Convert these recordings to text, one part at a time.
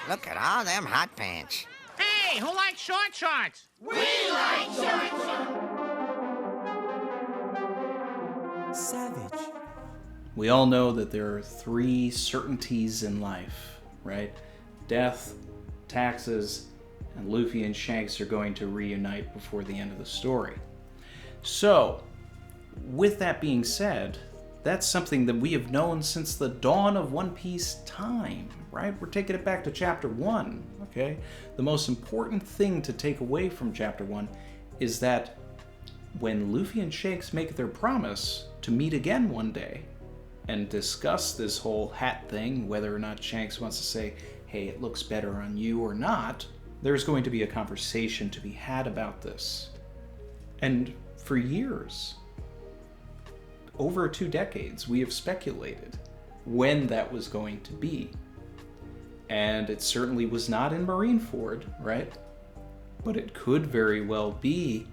Look at all them hot pants. Hey, who likes short shorts? We like shorts! Savage. We all know that there are 3 certainties in life, right? Death, taxes, and Luffy and Shanks are going to reunite before the end of the story. So, with that being said, that's something that we have known since the dawn of One Piece time, right? We're taking it back to Chapter 1, okay? The most important thing to take away from Chapter 1 is that when Luffy and Shanks make their promise to meet again one day and discuss this whole hat thing, whether or not Shanks wants to say, hey, it looks better on you or not, there's going to be a conversation to be had about this. And for years, over 2 decades, we have speculated when that was going to be. And it certainly was not in Marineford, right? But it could very well be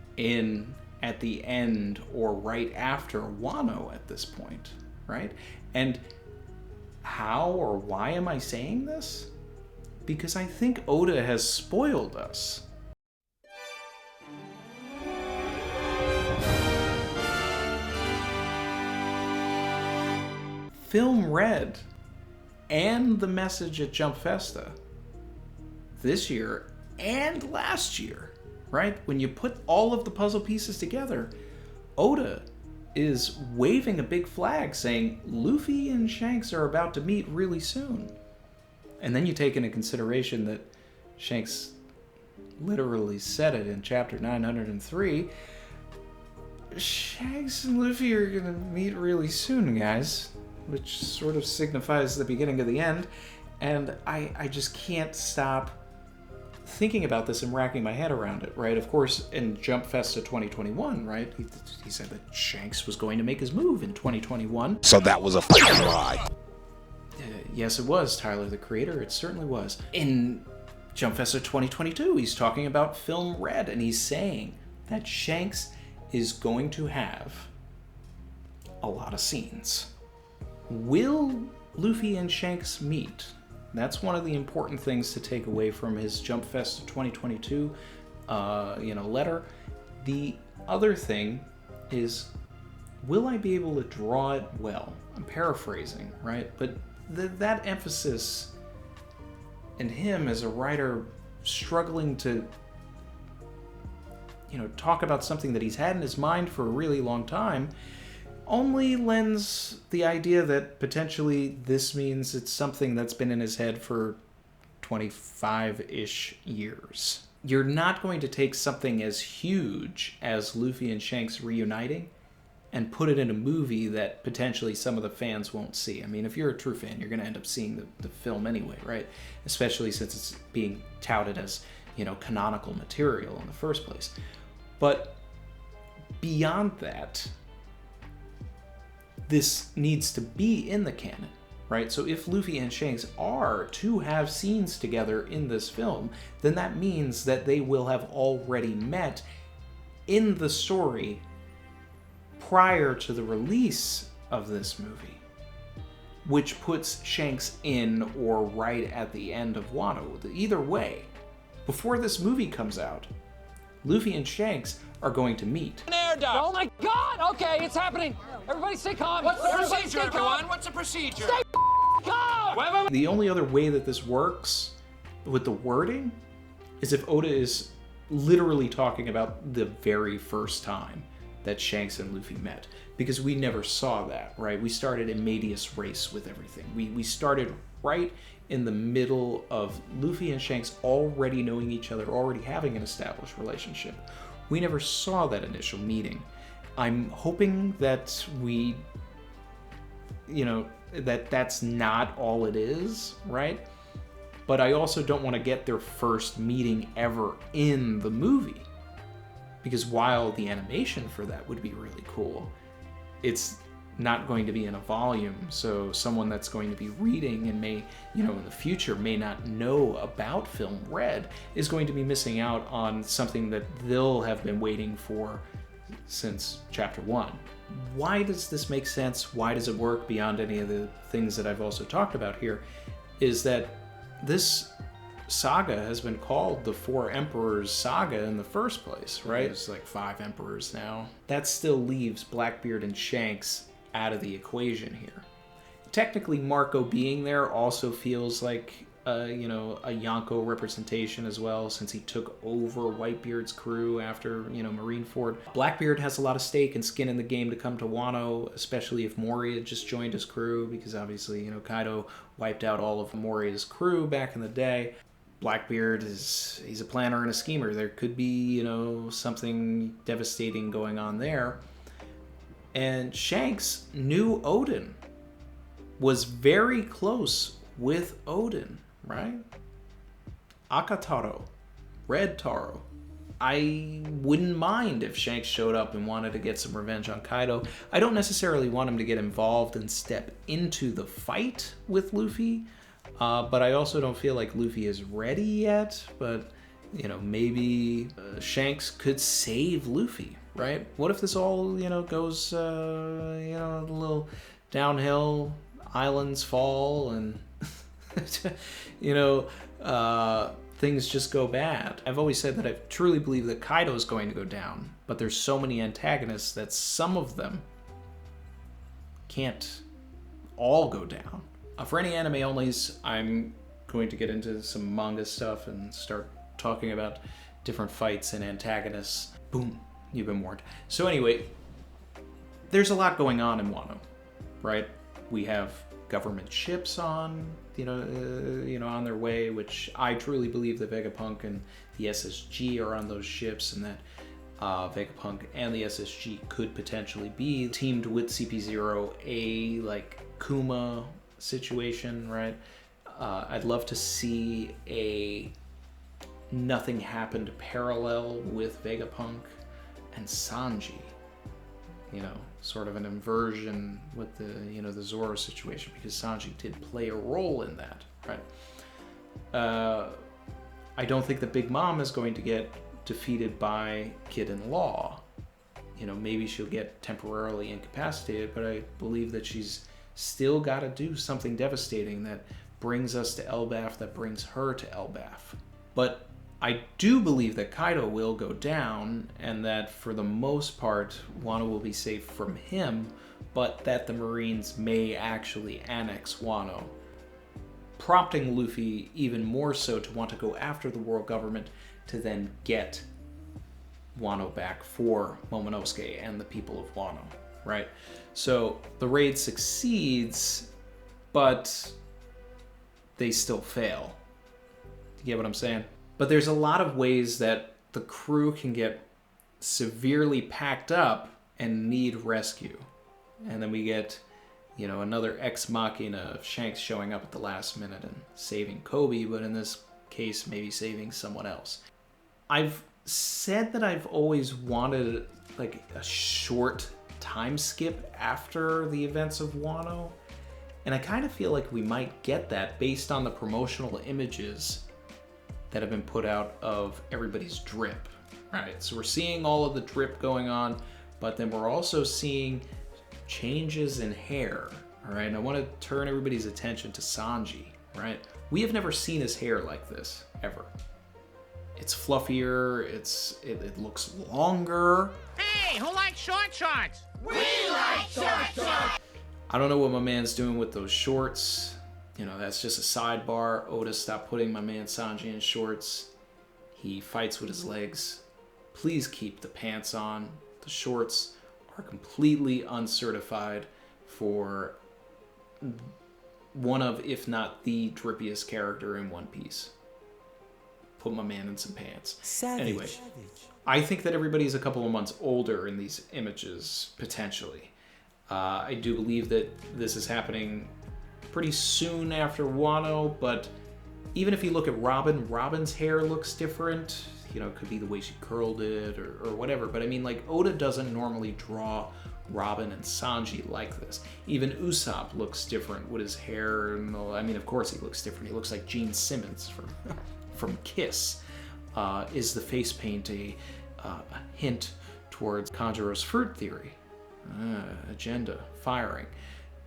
at the end or right after Wano at this point, right? And how or why am I saying this? Because I think Oda has spoiled us. Film Red and the message at JumpFesta this year and last year, right? When you put all of the puzzle pieces together, Oda is waving a big flag saying Luffy and Shanks are about to meet really soon. And then you take into consideration that Shanks literally said it in chapter 903. Shanks and Luffy are gonna meet really soon, guys, which sort of signifies the beginning of the end. And I just can't stop thinking about this and racking my head around it, right? Of course, in JumpFesta 2021, right, he said that Shanks was going to make his move in 2021. So that was a fucking lie. Yes, it was, Tyler, the creator. It certainly was. In JumpFesta 2022, he's talking about Film Red, and he's saying that Shanks is going to have a lot of scenes. Will Luffy and Shanks meet? That's one of the important things to take away from his JumpFesta 2022 letter. The other thing is, will I be able to draw it well? I'm paraphrasing, right? But that emphasis and him as a writer struggling to talk about something that he's had in his mind for a really long time only lends the idea that potentially this means it's something that's been in his head for 25-ish years. You're not going to take something as huge as Luffy and Shanks reuniting and put it in a movie that potentially some of the fans won't see. I mean, if you're a true fan, you're going to end up seeing the film anyway, right? Especially since it's being touted as, canonical material in the first place. But beyond that, this needs to be in the canon, right? So if Luffy and Shanks are to have scenes together in this film, then that means that they will have already met in the story prior to the release of this movie, which puts Shanks in or right at the end of Wano. Either way, before this movie comes out, Luffy and Shanks are going to meet. Oh my God! Okay, it's happening. Everybody stay calm. What's the procedure, everyone? What's the procedure? Stay calm! The only other way that this works with the wording is if Oda is literally talking about the very first time that Shanks and Luffy met, because we never saw that, right? We started a medias race with everything. We started right in the middle of Luffy and Shanks already knowing each other, already having an established relationship. We never saw that initial meeting. I'm hoping that that's not all it is, right? But I also don't want to get their first meeting ever in the movie, because while the animation for that would be really cool, it's not going to be in a volume, so someone that's going to be reading and may, in the future may not know about Film Red is going to be missing out on something that they'll have been waiting for since chapter 1. Why does this make sense? Why does it work beyond any of the things that I've also talked about here? Is that this saga has been called the Four Emperors saga in the first place, right? There's like 5 emperors now. That still leaves Blackbeard and Shanks out of the equation here. Technically, Marco being there also feels like a Yonko representation as well, since he took over Whitebeard's crew after, Marineford. Blackbeard has a lot of stake and skin in the game to come to Wano, especially if Mori had just joined his crew, because obviously, Kaido wiped out all of Mori's crew back in the day. Blackbeard he's a planner and a schemer. There could be, something devastating going on there. And Shanks knew Odin, was very close with Odin, right? Akataro, Red Taro. I wouldn't mind if Shanks showed up and wanted to get some revenge on Kaido. I don't necessarily want him to get involved and step into the fight with Luffy, but I also don't feel like Luffy is ready yet. But, maybe Shanks could save Luffy, right? What if this all, goes, a little downhill, islands fall, and things just go bad. I've always said that I truly believe that Kaido is going to go down, but there's so many antagonists that some of them can't all go down. For any anime onlys, I'm going to get into some manga stuff and start talking about different fights and antagonists. Boom, you've been warned. So anyway, there's a lot going on in Wano, right? We have government ships on, on their way, which I truly believe that Vegapunk and the SSG are on those ships, and that Vegapunk and the SSG could potentially be teamed with CP0, a like Kuma situation, right? I'd love to see a Nothing Happened parallel with Vegapunk and Sanji. Sort of an inversion with the, the Zoro situation, because Sanji did play a role in that, right? I don't think that Big Mom is going to get defeated by Kid-in-Law. Maybe she'll get temporarily incapacitated, but I believe that she's still got to do something devastating that brings us to Elbaf, that brings her to Elbaf. But I do believe that Kaido will go down, and that for the most part, Wano will be safe from him, but that the Marines may actually annex Wano, prompting Luffy even more so to want to go after the world government to then get Wano back for Momonosuke and the people of Wano, right? So the raid succeeds, but they still fail. You get what I'm saying? But there's a lot of ways that the crew can get severely packed up and need rescue. And then we get, another ex machina of Shanks showing up at the last minute and saving Kobe, but in this case, maybe saving someone else. I've said that I've always wanted like a short time skip after the events of Wano. And I kind of feel like we might get that based on the promotional images that have been put out of everybody's drip. Right, so we're seeing all of the drip going on, but then we're also seeing changes in hair. All right, and I want to turn everybody's attention to Sanji, right? We have never seen his hair like this, ever. It's fluffier, it looks longer. Hey, who likes short shorts? We like short shorts! I don't know what my man's doing with those shorts. That's just a sidebar. Oda stopped putting my man Sanji in shorts. He fights with his legs. Please keep the pants on. The shorts are completely uncertified for one of, if not the drippiest character in One Piece. Put my man in some pants. Savage. Anyway, I think that everybody's a couple of months older in these images, potentially. I do believe that this is happening pretty soon after Wano, but even if you look at Robin's hair looks different. It could be the way she curled it or whatever. But I mean, like, Oda doesn't normally draw Robin and Sanji like this. Even Usopp looks different with his hair. And of course he looks different. He looks like Gene Simmons from Kiss. Is the face paint a hint towards Kanjuro's fruit theory? Agenda, firing.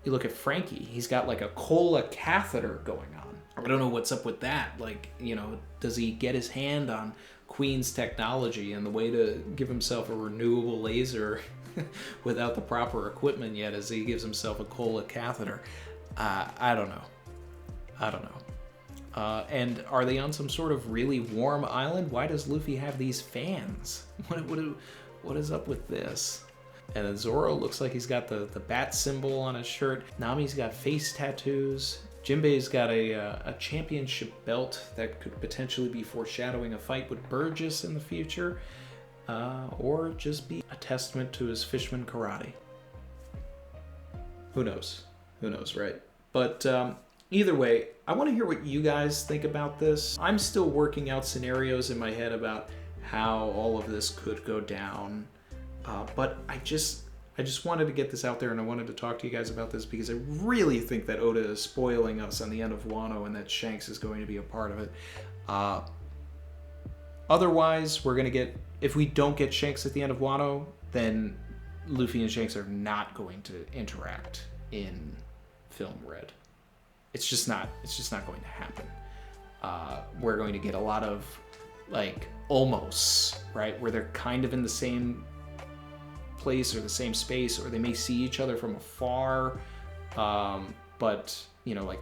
You look at Frankie, he's got like a cola catheter going on. I don't know what's up with that. Like, you know, does he get his hand on Queen's technology and the way to give himself a renewable laser without the proper equipment yet as he gives himself a cola catheter? I don't know. And are they on some sort of really warm island? Why does Luffy have these fans? What is up with this? And then Zoro looks like he's got the bat symbol on his shirt. Nami's got face tattoos. Jinbei's got a championship belt that could potentially be foreshadowing a fight with Burgess in the future, or just be a testament to his fisherman karate. Who knows? Who knows, right? But either way, I want to hear what you guys think about this. I'm still working out scenarios in my head about how all of this could go down, but I just wanted to get this out there, and I wanted to talk to you guys about this because I really think that Oda is spoiling us on the end of Wano and that Shanks is going to be a part of it. Otherwise, we're going to get, if we don't get Shanks at the end of Wano, then Luffy and Shanks are not going to interact in Film Red. It's just not going to happen. We're going to get a lot of, like, almost, right? Where they're kind of in the same place or the same space, or they may see each other from afar, but you know, like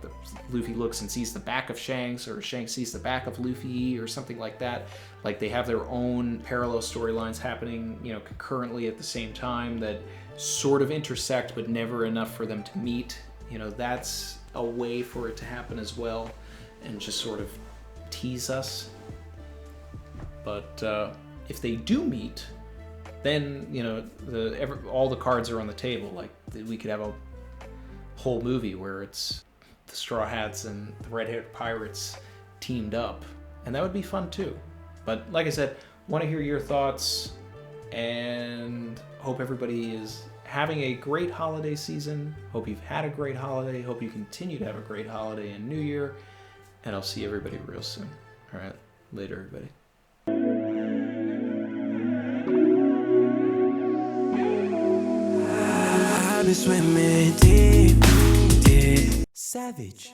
Luffy looks and sees the back of Shanks, or Shanks sees the back of Luffy, or something like that. Like they have their own parallel storylines happening, you know, concurrently at the same time that sort of intersect, but never enough for them to meet. You know, that's a way for it to happen as well, and just sort of tease us. But if they do meet, then, you know, all the cards are on the table. Like, we could have a whole movie where it's the Straw Hats and the Red-Haired Pirates teamed up, and that would be fun too. But like I said, want to hear your thoughts, and hope everybody is having a great holiday season. Hope you've had a great holiday. Hope you continue to have a great holiday and New Year, and I'll see everybody real soon. All right, later, everybody. I've been swimming deep, deep. Savage.